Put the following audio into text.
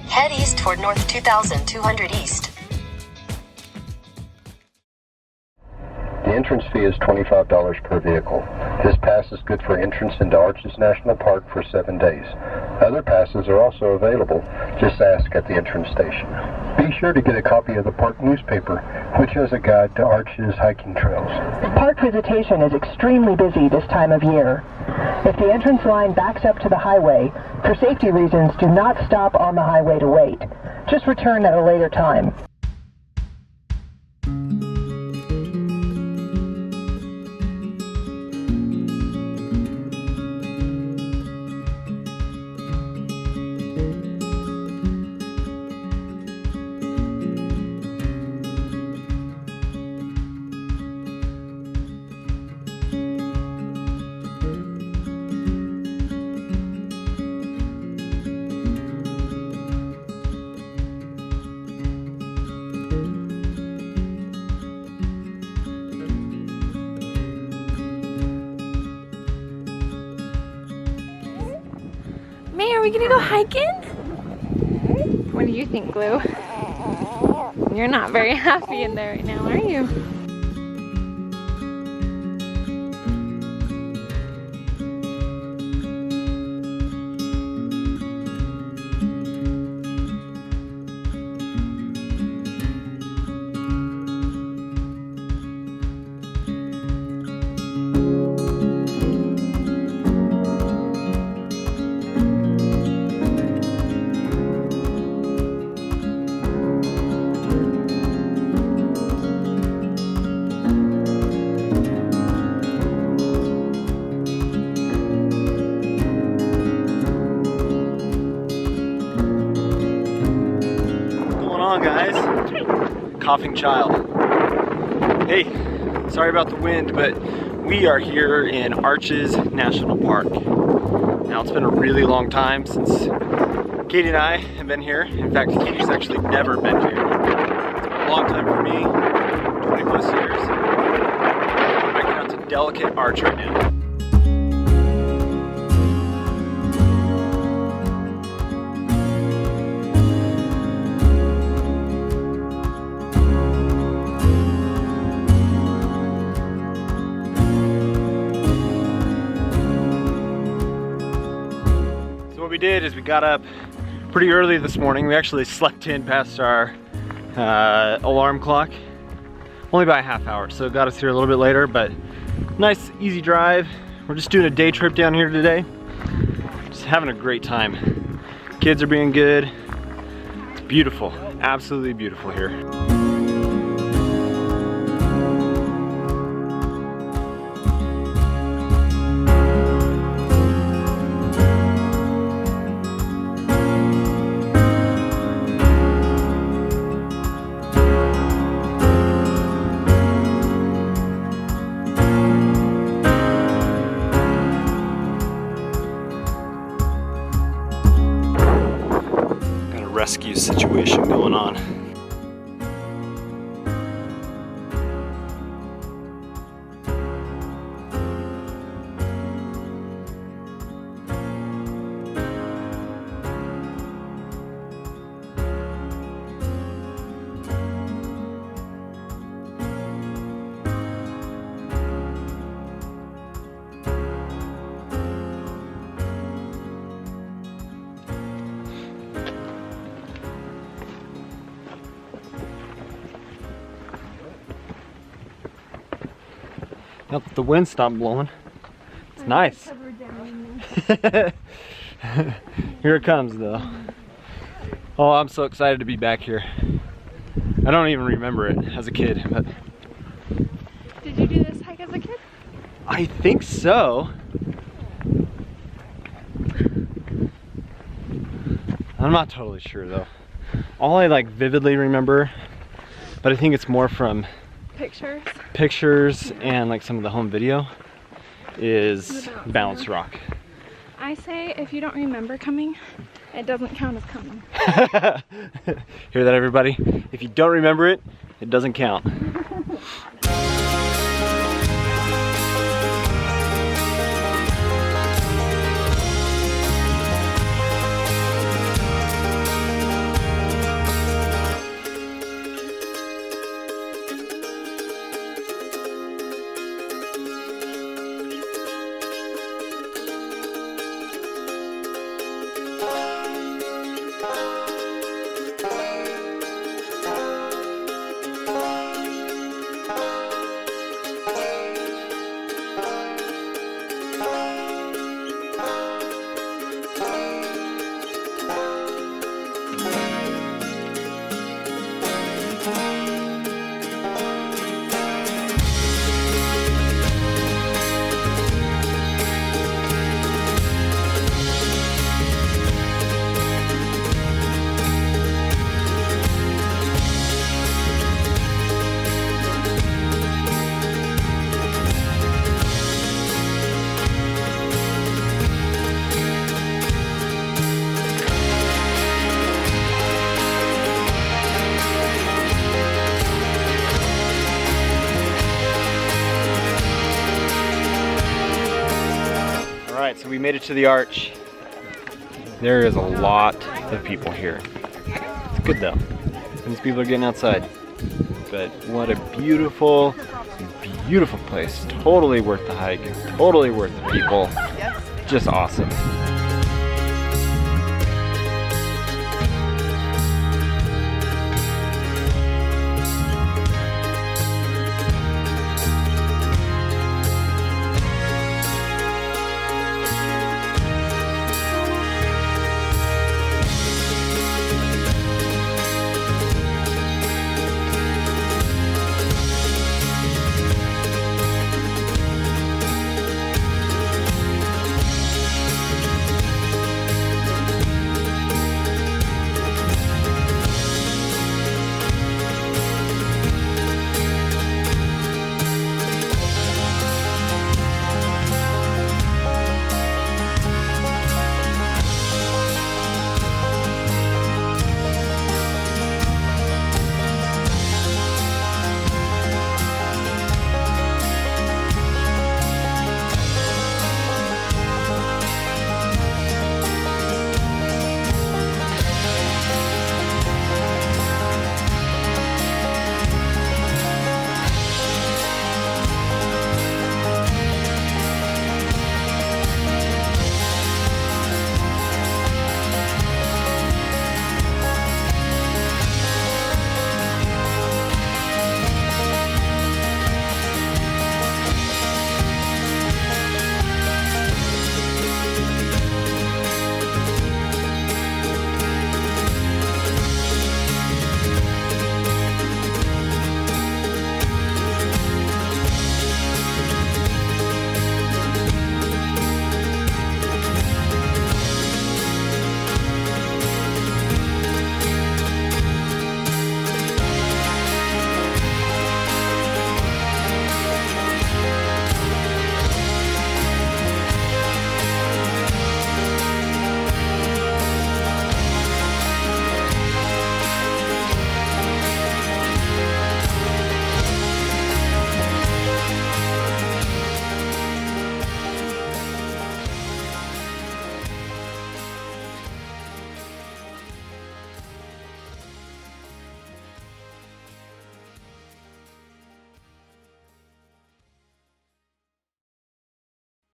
Head east toward North 2200 East. The entrance fee is $25 per vehicle. This pass is good for entrance into Arches National Park for 7 days. Other passes are also available. Just ask at the entrance station. Be sure to get a copy of the park newspaper, which has a guide to Arches hiking trails. Park visitation is extremely busy this time of year. If the entrance line backs up to the highway, for safety reasons, do not stop on the highway to wait. Just return at a later time. May, are we gonna go hiking? What do you think, Glue? You're not very happy in there right now, are you? Guys, coughing child. Hey, sorry about the wind, but we are here in Arches National Park. Now, it's been a really long time since Katie and I have been here. In fact, Katie's actually never been here. It's been a long time for me, 20 plus years. I'm hiking out to Delicate Arch right now. What we did is we got up pretty early this morning. We actually slept in past our alarm clock, only by a half hour, so it got us here a little bit later, but nice easy drive. We're just doing a day trip down here today, just having a great time. Kids are being good. It's beautiful, absolutely beautiful here. Rescue situation going on. Now that the wind stopped blowing, it's nice. Here it comes though. Oh, I'm so excited to be back here. I don't even remember it as a kid, but. Did you do this hike as a kid? I think so. I'm not totally sure though. All I like vividly remember, but I think it's more from pictures. And like some of the home video is Bounce Rock. I say if you don't remember coming, it doesn't count as coming. Hear that, everybody? If you don't remember it, it doesn't count. Alright, so we made it to the arch. There is a lot of people here. It's good though. These people are getting outside. But what a beautiful, beautiful place. Totally worth the hike. Totally worth the people. Just awesome.